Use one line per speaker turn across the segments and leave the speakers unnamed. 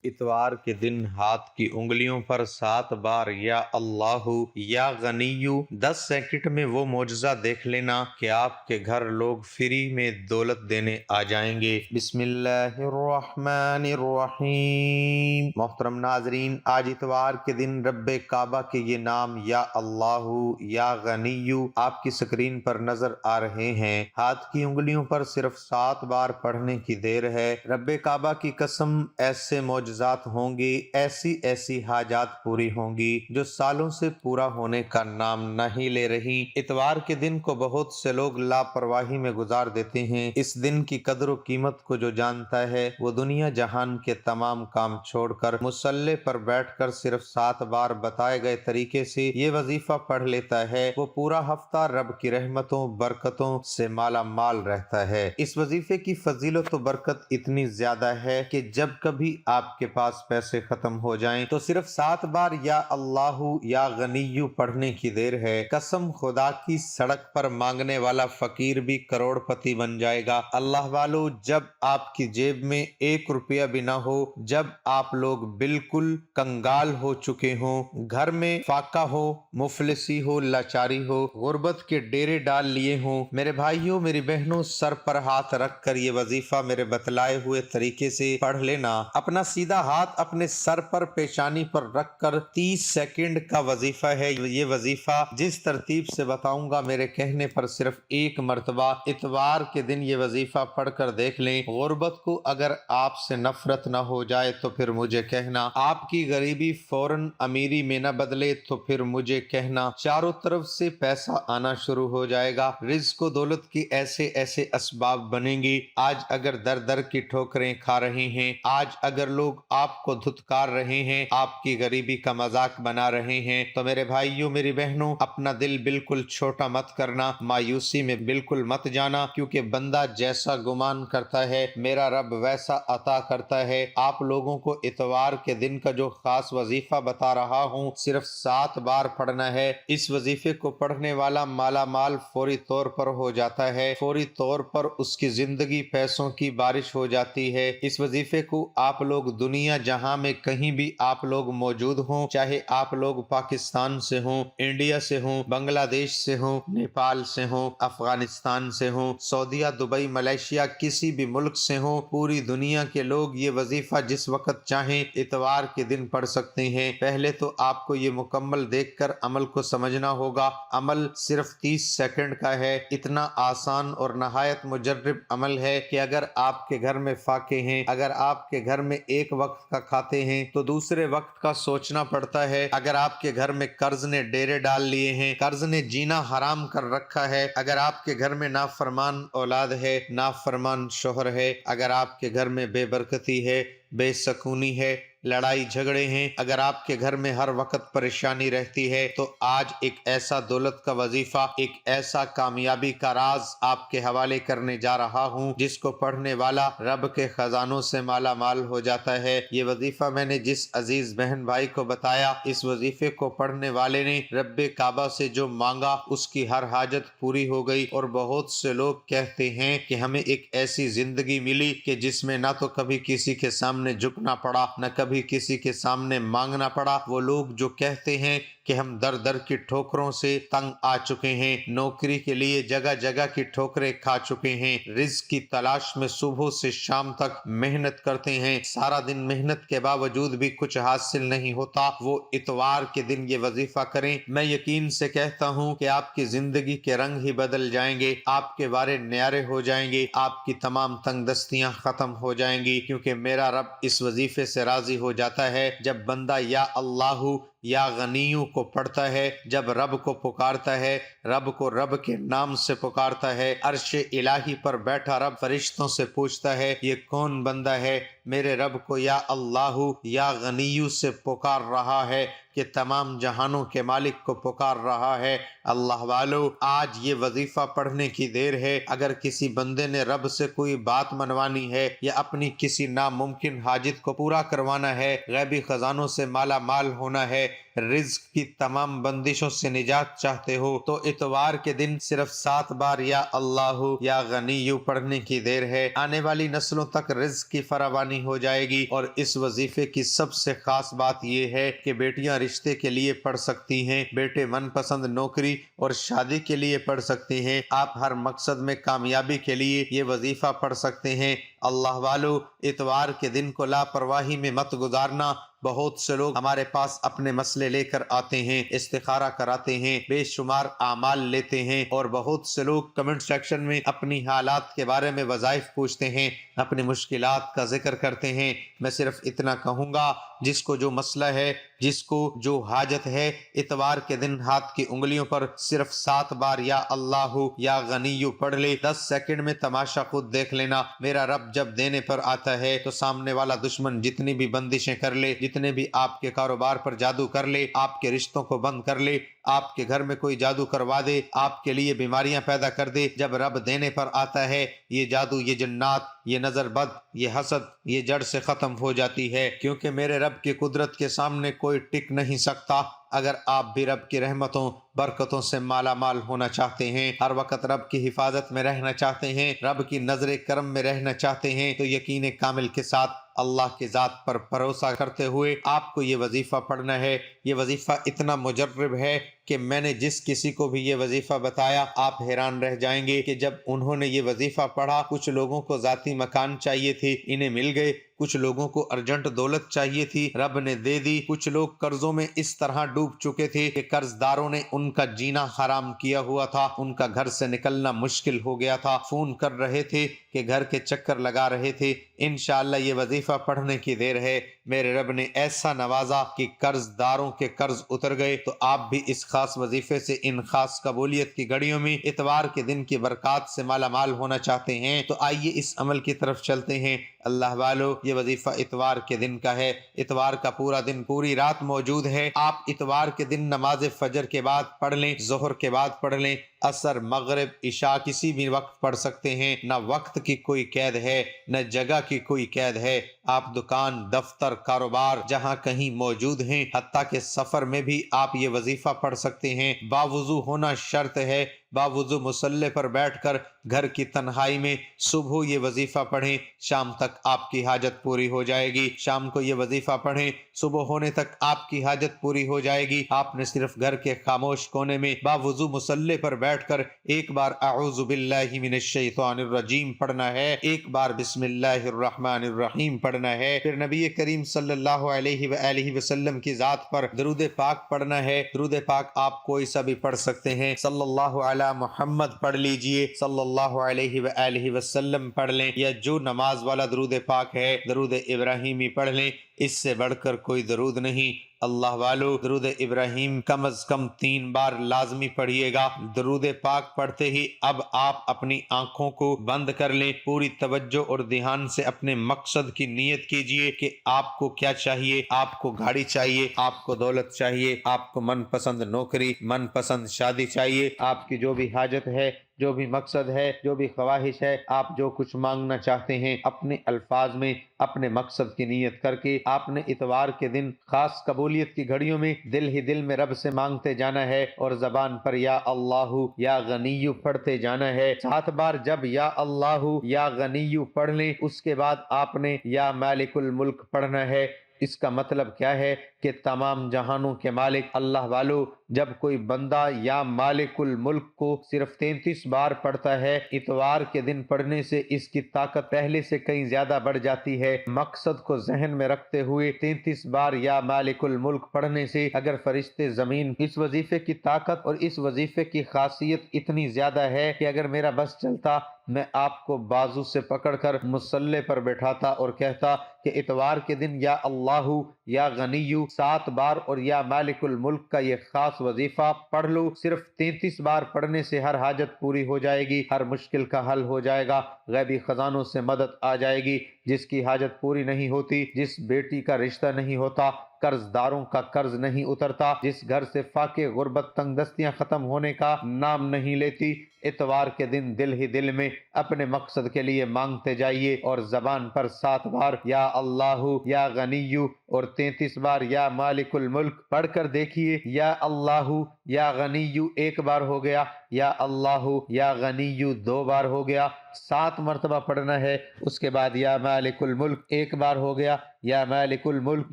اتوار کے دن ہاتھ کی انگلیوں پر 7 بار یا اللہ یا غنیو 10 سیکنڈ میں وہ معجزہ دیکھ لینا کہ آپ کے گھر لوگ فری میں دولت دینے آ جائیں گے۔ بسم اللہ الرحمن الرحیم۔ محترم ناظرین، آج اتوار کے دن رب کعبہ کے یہ نام یا اللہ یا غنیو آپ کی سکرین پر نظر آ رہے ہیں۔ ہاتھ کی انگلیوں پر صرف 7 بار پڑھنے کی دیر ہے۔ رب کعبہ کی قسم، ایسے معجزات ہوں گے، ایسی حاجات پوری ہوں گی جو سالوں سے پورا ہونے کا نام نہیں لے رہی۔ اتوار کے دن کو بہت سے لوگ لاپرواہی میں گزار دیتے ہیں۔ اس دن کی قدر و قیمت کو جو جانتا ہے وہ دنیا جہان کے تمام کام چھوڑ کر مصلی پر بیٹھ کر صرف 7 بار بتائے گئے طریقے سے یہ وظیفہ پڑھ لیتا ہے، وہ پورا ہفتہ رب کی رحمتوں برکتوں سے مالا مال رہتا ہے۔ اس وظیفے کی فضیلت و برکت اتنی زیادہ ہے کہ جب کبھی آپ کے پاس پیسے ختم ہو جائیں تو صرف 7 بار یا اللہ یا غنیو پڑھنے کی دیر ہے۔ قسم خدا کی، سڑک پر مانگنے والا فقیر بھی کروڑ پتی بن جائے گا۔ اللہ والو، جب آپ کی جیب میں 1 روپیہ بھی نہ ہو، جب آپ لوگ بالکل کنگال ہو چکے ہوں، گھر میں فاقہ ہو، مفلسی ہو، لاچاری ہو، غربت کے ڈیرے ڈال لیے ہوں، میرے بھائیوں میری بہنوں، سر پر ہاتھ رکھ کر یہ وظیفہ میرے بتلائے ہوئے طریقے سے پڑھ لینا۔ اپنا سیدھا ہاتھ اپنے سر پر پیشانی پر رکھ کر 30 سیکنڈ کا وظیفہ ہے یہ وظیفہ۔ جس ترتیب سے بتاؤں گا، میرے کہنے پر صرف 1 مرتبہ اتوار کے دن یہ وظیفہ پڑھ کر دیکھ لیں۔ غربت کو اگر آپ سے نفرت نہ ہو جائے تو پھر مجھے کہنا، آپ کی غریبی فوراً امیری میں نہ بدلے تو پھر مجھے کہنا، چاروں طرف سے پیسہ آنا شروع ہو جائے گا، رزق و دولت کی ایسے اسباب بنیں گی۔ آج اگر در در کی ٹھوکریں کھا رہے ہیں، آج اگر لوگ آپ کو دھتکار رہے ہیں، آپ کی غریبی کا مذاق بنا رہے ہیں، تو میرے بھائیوں میری بہنوں، اپنا دل بالکل چھوٹا مت کرنا، مایوسی میں بالکل مت جانا، کیونکہ بندہ جیسا گمان کرتا ہے میرا رب ویسا عطا کرتا ہے۔ آپ لوگوں کو اتوار کے دن کا جو خاص وظیفہ بتا رہا ہوں، صرف 7 بار پڑھنا ہے۔ اس وظیفے کو پڑھنے والا مالا مال فوری طور پر ہو جاتا ہے، فوری طور پر اس کی زندگی پیسوں کی بارش ہو جاتی ہے۔ اس وظیفے کو آپ لوگ دنیا جہاں میں کہیں بھی آپ لوگ موجود ہوں، چاہے آپ لوگ پاکستان سے ہوں، انڈیا سے ہوں، بنگلہ دیش سے ہوں، نیپال سے ہوں، افغانستان سے ہوں، سعودیہ، دبئی، ملیشیا، کسی بھی ملک سے ہوں، پوری دنیا کے لوگ یہ وظیفہ جس وقت چاہیں اتوار کے دن پڑھ سکتے ہیں۔ پہلے تو آپ کو یہ مکمل دیکھ کر عمل کو سمجھنا ہوگا۔ عمل صرف 30 سیکنڈ کا ہے، اتنا آسان اور نہایت مجرب عمل ہے کہ اگر آپ کے گھر میں فاقے ہیں، اگر آپ کے گھر میں ایک وقت کا کھاتے ہیں تو دوسرے وقت کا سوچنا پڑتا ہے، اگر آپ کے گھر میں قرض نے ڈیرے ڈال لیے ہیں، قرض نے جینا حرام کر رکھا ہے، اگر آپ کے گھر میں نافرمان اولاد ہے، نافرمان شوہر ہے، اگر آپ کے گھر میں بے برکتی ہے، بے سکونی ہے، لڑائی جھگڑے ہیں، اگر آپ کے گھر میں ہر وقت پریشانی رہتی ہے، تو آج ایک ایسا دولت کا وظیفہ، ایک ایسا کامیابی کا راز آپ کے حوالے کرنے جا رہا ہوں جس کو پڑھنے والا رب کے خزانوں سے مالا مال ہو جاتا ہے۔ یہ وظیفہ میں نے جس عزیز بہن بھائی کو بتایا، اس وظیفے کو پڑھنے والے نے رب کعبہ سے جو مانگا اس کی ہر حاجت پوری ہو گئی۔ اور بہت سے لوگ کہتے ہیں کہ ہمیں ایک ایسی زندگی ملی کہ جس میں نہ تو کبھی کسی کے سامنے جھکنا پڑا، نہ کبھی کسی کے سامنے مانگنا پڑا۔ وہ لوگ جو کہتے ہیں کہ ہم در در کی ٹھوکروں سے تنگ آ چکے ہیں، نوکری کے لیے جگہ جگہ کی ٹھوکریں کھا چکے ہیں، رزق کی تلاش میں صبح سے شام تک محنت کرتے ہیں، سارا دن محنت کے باوجود بھی کچھ حاصل نہیں ہوتا، وہ اتوار کے دن یہ وظیفہ کریں۔ میں یقین سے کہتا ہوں کہ آپ کی زندگی کے رنگ ہی بدل جائیں گے، آپ کے وارے نیارے ہو جائیں گے، آپ کی تمام تنگ دستیاں ختم ہو جائیں گی، کیونکہ میرا رب اس وظیفے سے راضی ہو جاتا ہے جب بندہ یا اللہ یا غنیوں کو پڑھتا ہے، جب رب کو پکارتا ہے، رب کو رب کے نام سے پکارتا ہے۔ عرش الہی پر بیٹھا رب فرشتوں سے پوچھتا ہے، یہ کون بندہ ہے میرے رب کو یا اللہ یا غنیوں سے پکار رہا ہے، کہ تمام جہانوں کے مالک کو پکار رہا ہے۔ اللہ والو، آج یہ وظیفہ پڑھنے کی دیر ہے۔ اگر کسی بندے نے رب سے کوئی بات منوانی ہے یا اپنی کسی ناممکن حاجت کو پورا کروانا ہے، غیبی خزانوں سے مالا مال ہونا ہے، رزق کی تمام بندشوں سے نجات چاہتے ہو تو اتوار کے دن صرف 7 بار یا اللہ یا غنی پڑھنے کی دیر ہے۔ آنے والی نسلوں تک رزق کی فراوانی ہو جائے گی۔ اور اس وظیفے کی سب سے خاص بات یہ ہے کہ بیٹیاں رشتے کے لیے پڑھ سکتی ہیں، بیٹے من پسند نوکری اور شادی کے لیے پڑھ سکتے ہیں، آپ ہر مقصد میں کامیابی کے لیے یہ وظیفہ پڑھ سکتے ہیں۔ اللہ والو، اتوار کے دن کو لاپرواہی میں مت گزارنا۔ بہت سے لوگ ہمارے پاس اپنے مسئلے لے کر آتے ہیں، استخارہ کراتے ہیں، بے شمار اعمال لیتے ہیں، اور بہت سے لوگ کمنٹ سیکشن میں اپنی حالات کے بارے میں وظائف پوچھتے ہیں، اپنی مشکلات کا ذکر کرتے ہیں۔ میں صرف اتنا کہوں گا، جس کو جو مسئلہ ہے، جس کو جو حاجت ہے، اتوار کے دن ہاتھ کی انگلیوں پر صرف 7 بار یا اللہ یا غنی پڑھ لے۔ 10 سیکنڈ میں تماشا خود دیکھ لینا۔ میرا رب جب دینے پر آتا ہے تو سامنے والا دشمن جتنی بھی بندشیں کر لے، جتنے بھی آپ کے کاروبار پر جادو کر لے، آپ کے رشتوں کو بند کر لے، آپ کے گھر میں کوئی جادو کروا دے، آپ کے لیے بیماریاں پیدا کر دے، جب رب دینے پر آتا ہے یہ جادو، یہ جنات، یہ نظر بد، یہ حسد، یہ جڑ سے ختم ہو جاتی ہے، کیونکہ میرے رب کی قدرت کے سامنے کوئی ٹک نہیں سکتا۔ اگر آپ بھی رب کی رحمتوں برکتوں سے مالا مال ہونا چاہتے ہیں، ہر وقت رب کی حفاظت میں رہنا چاہتے ہیں، رب کی نظر کرم میں رہنا چاہتے ہیں، تو یقین کامل کے ساتھ اللہ کی ذات پر بھروسہ کرتے ہوئے آپ کو یہ وظیفہ پڑھنا ہے۔ یہ وظیفہ اتنا مجرب ہے کہ میں نے جس کسی کو بھی یہ وظیفہ بتایا، آپ حیران رہ جائیں گے کہ جب انہوں نے یہ وظیفہ پڑھا، کچھ لوگوں کو ذاتی مکان چاہیے تھی، انہیں مل گئے، کچھ لوگوں کو ارجنٹ دولت چاہیے تھی، رب نے دے دی، کچھ لوگ قرضوں میں اس طرح ڈوب چکے تھے کہ قرض داروں نے ان کا جینا حرام کیا ہوا تھا، ان کا گھر سے نکلنا مشکل ہو گیا تھا، فون کر رہے تھے کہ گھر کے چکر لگا رہے تھے۔ انشاءاللہ یہ وظیفہ پڑھنے کی دیر ہے، میرے رب نے ایسا نوازا کہ قرض داروں کے قرض اتر گئے۔ تو آپ بھی اس خاص وظیفے سے ان خاص قبولیت کی گھڑیوں میں اتوار کے دن کی برکات سے مالا مال ہونا چاہتے ہیں تو آئیے اس عمل کی طرف چلتے ہیں۔ اللہ والو، یہ وظیفہ اتوار کے دن کا ہے، اتوار کا پورا دن پوری رات موجود ہے۔ آپ اتوار کے دن نماز فجر کے بعد پڑھ لیں، ظہر کے بعد پڑھ لیں، عصر، مغرب، عشاء کسی بھی وقت پڑھ سکتے ہیں۔ نہ وقت کی کوئی قید ہے، نہ جگہ کی کوئی قید ہے۔ آپ دکان، دفتر، کاروبار جہاں کہیں موجود ہیں، حتیٰ کہ سفر میں بھی آپ یہ وظیفہ پڑھ سکتے ہیں۔ باوضو ہونا شرط ہے، باوضو مصلی پر بیٹھ کر گھر کی تنہائی میں صبح یہ وظیفہ پڑھیں، شام تک آپ کی حاجت پوری ہو جائے گی۔ شام کو یہ وظیفہ پڑھیں، صبح ہونے تک آپ کی حاجت پوری ہو جائے گی۔ آپ نے صرف گھر کے خاموش کونے میں باوضو مصلی پر بیٹھ کر ایک بار اعوذ باللہ من الشیطان الرجیم پڑھنا ہے، ایک بار بسم اللہ الرحمن الرحیم پڑھنا ہے، پھر نبی کریم صلی اللہ علیہ وآلہ وسلم کی ذات پر درود پاک پڑھنا ہے۔ درود پاک آپ کوئی سا بھی پڑھ سکتے ہیں، صلی اللہ علی محمد پڑھ لیجئے، صلی اللہ علیہ وآلہ وسلم پڑھ لیں، یا جو نماز والا درود پاک ہے درود ابراہیمی پڑھ لیں، اس سے بڑھ کر کوئی درود نہیں۔ اللہ والو، درود ابراہیم کم از کم 3 بار لازمی پڑھیے گا۔ درود پاک پڑھتے ہی اب آپ اپنی آنکھوں کو بند کر لیں، پوری توجہ اور دھیان سے اپنے مقصد کی نیت کیجئے کہ آپ کو کیا چاہیے۔ آپ کو گاڑی چاہیے، آپ کو دولت چاہیے، آپ کو من پسند نوکری، من پسند شادی چاہیے، آپ کی جو بھی حاجت ہے، جو بھی مقصد ہے، جو بھی خواہش ہے، آپ جو کچھ مانگنا چاہتے ہیں، اپنے الفاظ میں اپنے مقصد کی نیت کر کے آپ نے اتوار کے دن خاص قبولیت کی گھڑیوں میں دل ہی دل میں رب سے مانگتے جانا ہے، اور زبان پر یا اللہ یا غنی پڑھتے جانا ہے۔ 7 بار جب یا اللہ یا غنی پڑھ لیں، اس کے بعد آپ نے یا مالک الملک پڑھنا ہے۔ اس کا مطلب کیا ہے کہ تمام جہانوں کے مالک اللہ والو، جب کوئی بندہ یا مالک الملک کو صرف 33 بار پڑھتا ہے، اتوار کے دن پڑھنے سے اس کی طاقت پہلے سے کہیں زیادہ بڑھ جاتی ہے۔ مقصد کو ذہن میں رکھتے ہوئے 33 بار یا مالک الملک پڑھنے سے اگر فرشتے زمین، اس وظیفے کی طاقت اور اس وظیفے کی خاصیت اتنی زیادہ ہے کہ اگر میرا بس چلتا میں آپ کو بازو سے پکڑ کر مصلی پر بٹھاتا اور کہتا کہ اتوار کے دن یا اللہ یا غنی 7 بار اور یا مالک الملک کا یہ خاص وظیفہ پڑھ لو۔ صرف 33 بار پڑھنے سے ہر حاجت پوری ہو جائے گی، ہر مشکل کا حل ہو جائے گا، غیبی خزانوں سے مدد آ جائے گی۔ جس کی حاجت پوری نہیں ہوتی، جس بیٹی کا رشتہ نہیں ہوتا، قرض داروں کا قرض نہیں اترتا، جس گھر سے فاقے، غربت، تنگ دستیاں ختم ہونے کا نام نہیں لیتی، اتوار کے دن دل ہی دل میں اپنے مقصد کے لیے مانگتے جائیے، اور زبان پر 7 بار یا اللہ یا غنی اور 33 بار یا مالک الملک پڑھ کر دیکھیے۔ یا اللہ یا غنیو ایک بار ہو گیا، یا اللہ یا غنیو 2 بار ہو گیا، 7 مرتبہ پڑھنا ہے۔ اس کے بعد یا مالک الملک ایک بار ہو گیا، یا مالک الملک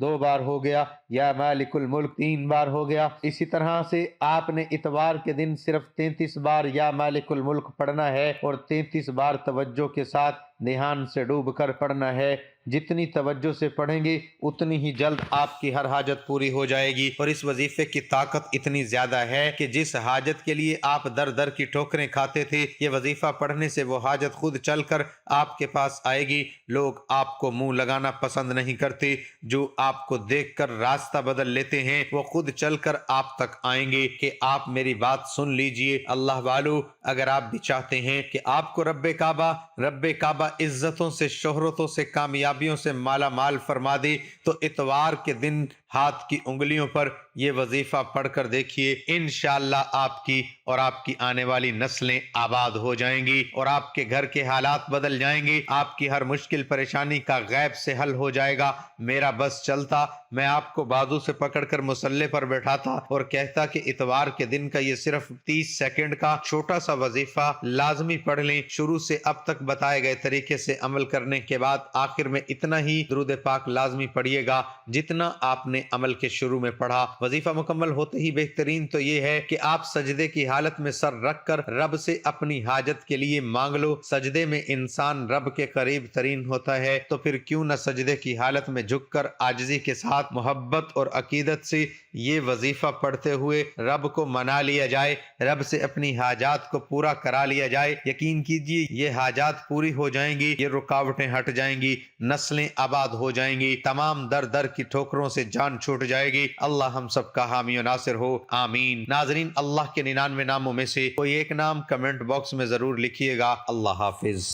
2 بار ہو گیا، یا مالک الملک 3 بار ہو گیا۔ اسی طرح سے آپ نے اتوار کے دن صرف 33 بار یا مالک الملک پڑھنا ہے، اور 33 بار توجہ کے ساتھ دھیان سے ڈوب کر پڑھنا ہے۔ جتنی توجہ سے پڑھیں گے اتنی ہی جلد آپ کی ہر حاجت پوری ہو جائے گی، اور اس وظیفے کی طاقت اتنی زیادہ ہے کہ جس حاجت کے لیے آپ در در کی ٹھوکریں کھاتے تھے، یہ وظیفہ پڑھنے سے وہ حاجت خود چل کر آپ کے پاس آئے گی۔ لوگ آپ کو منہ لگانا پسند نہیں کرتے، جو آپ کو دیکھ کر راستہ بدل لیتے ہیں وہ خود چل کر آپ تک آئیں گے کہ آپ میری بات سن لیجئے۔ اللہ والو، اگر آپ بھی چاہتے ہیں کہ آپ کو رب کعبہ عزتوں سے، شہرتوں سے، کامیابیوں سے مالا مال فرما دے، تو اتوار کے دن ہاتھ کی انگلیوں پر یہ وظیفہ پڑھ کر دیکھیے، انشاءاللہ آپ کی اور آپ کی آنے والی نسلیں آباد ہو جائیں گی، اور آپ کے گھر کے حالات بدل جائیں گے، آپ کی ہر مشکل پریشانی کا غیب سے حل ہو جائے گا۔ میرا بس چلتا، میں آپ کو بازو سے پکڑ کر مصلے پر بیٹھاتا اور کہتا کہ اتوار کے دن کا یہ صرف 30 سیکنڈ کا چھوٹا سا وظیفہ لازمی پڑھ لیں۔ شروع سے اب تک بتائے گئے طریقے سے عمل کرنے کے بعد آخر میں اتنا ہی درود پاک لازمی پڑھیے گا جتنا آپ نے عمل کے شروع میں پڑھا۔ وظیفہ مکمل ہوتے ہی بہترین تو یہ ہے کہ آپ سجدے کی حالت میں سر رکھ کر رب سے اپنی حاجت کے لیے مانگ لو۔ سجدے میں انسان رب کے قریب ترین ہوتا ہے، تو پھر کیوں نہ سجدے کی حالت میں جھک کر عاجزی کے ساتھ محبت اور عقیدت سے یہ وظیفہ پڑھتے ہوئے رب کو منا لیا جائے، رب سے اپنی حاجات کو پورا کرا لیا جائے۔ یقین کیجئے یہ حاجات پوری ہو جائیں گی، یہ رکاوٹیں ہٹ جائیں گی، نسلیں آباد ہو جائیں گی، تمام در در کی ٹھوکروں سے جان چھوٹ جائے گی۔ اللہ ہم سب کا حامی و ناصر ہو، آمین۔ ناظرین، اللہ کے 99 ناموں میں سے کوئی ایک نام کمنٹ باکس میں ضرور لکھیے گا۔ اللہ حافظ۔